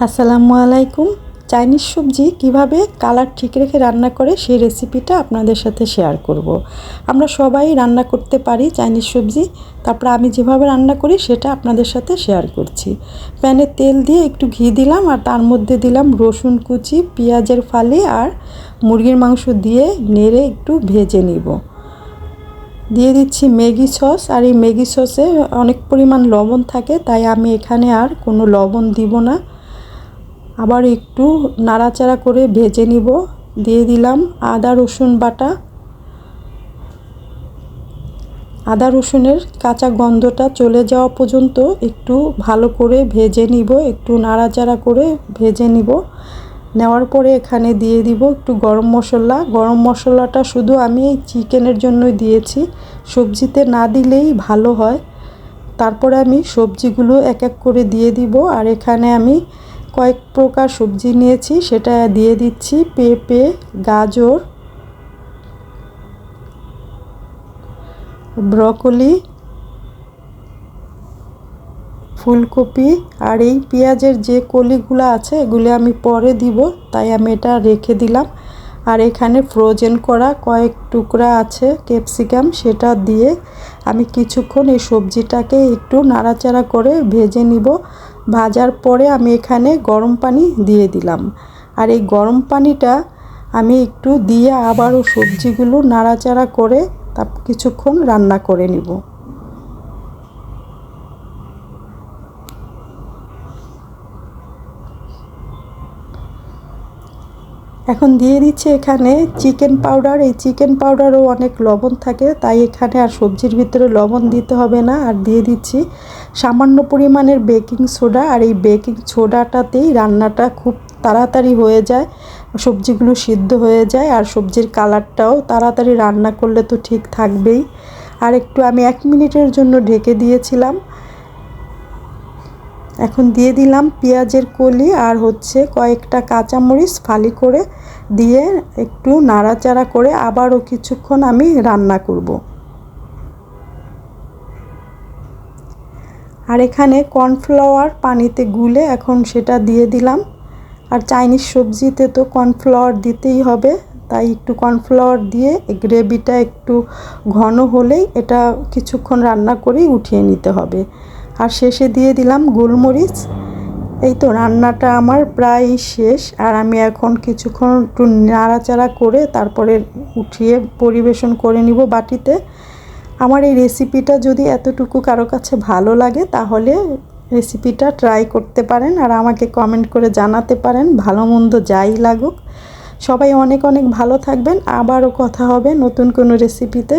আসসালামু আলাইকুম। চাইনিজ সবজি কিভাবে কালার ঠিক রেখে রান্না করে সেই রেসিপিটা আপনাদের সাথে শেয়ার করব। আমরা সবাই রান্না করতে পারি চাইনিজ সবজি, তারপর আমি যেভাবে রান্না করি সেটা আপনাদের সাথে শেয়ার করছি। প্যানে তেল দিয়ে একটু ঘি দিলাম আর তার মধ্যে দিলাম রসুন কুচি, পেঁয়াজের ফালি আর মুরগির মাংস দিয়ে নেড়ে একটু ভেজে নিব। দিয়ে দিচ্ছি ম্যাগি সস, আর এই ম্যাগি সসে অনেক পরিমাণ লবণ থাকে, তাই আমি এখানে আর কোনো লবণ দিব না। আবার একটু নাড়াচাড়া করে ভেজে নিব। দিয়ে দিলাম আদা রসুন বাটা। আদা রসুনের কাঁচা গন্ধটা চলে যাওয়া পর্যন্ত একটু ভালো করে ভেজে নিব, একটু নাড়াচাড়া করে ভেজে নিব। নেওয়ার পরে এখানে দিয়ে দিব একটু গরম মশলা। গরম মশলাটা শুধু আমি এই চিকেনের জন্যই দিয়েছি, সবজিতে না দিলেই ভালো হয়। তারপরে আমি সবজিগুলো এক এক করে দিয়ে দিব। আর এখানে আমি কয়েক প্রকার সবজি নিয়েছি, সেটা দিয়ে দিচ্ছি। পেঁপে, গাজর, ব্রকলি, ফুলকপি আর এই পেঁয়াজের যে কলিগুলো আছে এগুলো আমি পরে দিব, তাই আমি এটা রেখে দিলাম। আর এখানে ফ্রোজেন করা কয়েক টুকরা আছে ক্যাপসিকাম, সেটা দিয়ে আমি কিছুক্ষণ এই সবজিটাকে একটু নাড়াচাড়া করে ভেজে নিব। ভাজার পরে আমি এখানে গরম পানি দিয়ে দিলাম। আর এই গরম পানিটা আমি একটু দিয়ে আবারও সবজিগুলো নাড়াচাড়া করে তারপর কিছুক্ষণ রান্না করে নিব। এখন দিয়ে দিচ্ছি এখানে চিকেন পাউডার। এই চিকেন পাউডারও অনেক লবণ থাকে, তাই এখানে আর সবজির ভিতরে লবণ দিতে হবে না। আর দিয়ে দিচ্ছি সামান্য পরিমাণের বেকিং সোডা। আর এই বেকিং সোডাটাতেই রান্নাটা খুব তাড়াতাড়ি হয়ে যায়, সবজিগুলো সিদ্ধ হয়ে যায়, আর সবজির কালারটাও তাড়াতাড়ি রান্না করলে তো ঠিক থাকবেই। আর একটু আমি 1 মিনিটের জন্য ঢেকে দিয়েছিলাম। এখন দিয়ে দিলাম পেঁয়াজের কলি আর কয়েকটা কাঁচামরিচ ফালি করে দিয়ে একটু নাড়াচাড়া করে আবারও কিছুক্ষণ আমি রান্না করব। আর এখানে কর্নফ্লাওয়ার পানিতে গুলে এখন সেটা দিয়ে দিলাম। আর চাইনিজ সবজিতে তো কর্নফ্লাওয়ার দিতেই হবে, তাই একটু কর্নফ্লাওয়ার দিয়ে গ্রেভিটা একটু ঘন হলেই এটা কিছুক্ষণ রান্না করেই উঠিয়ে নিতে হবে। আর শেষে দিয়ে দিলাম গোলমরিচ। এই তো রান্নাটা আমার প্রায় শেষ। আর আমি এখন কিছুক্ষণ একটু নাড়াচাড়া করে তারপরে উঠিয়ে পরিবেশন করে নিব বাটিতে। আমার এই রেসিপিটা যদি এতটুকু কারো কাছে ভালো লাগে তাহলে রেসিপিটা ট্রাই করতে পারেন, আর আমাকে কমেন্ট করে জানাতে পারেন ভালো মন্দ যাই লাগুক। সবাই অনেক অনেক ভালো থাকবেন। আবারও কথা হবে নতুন কোনো রেসিপিতে।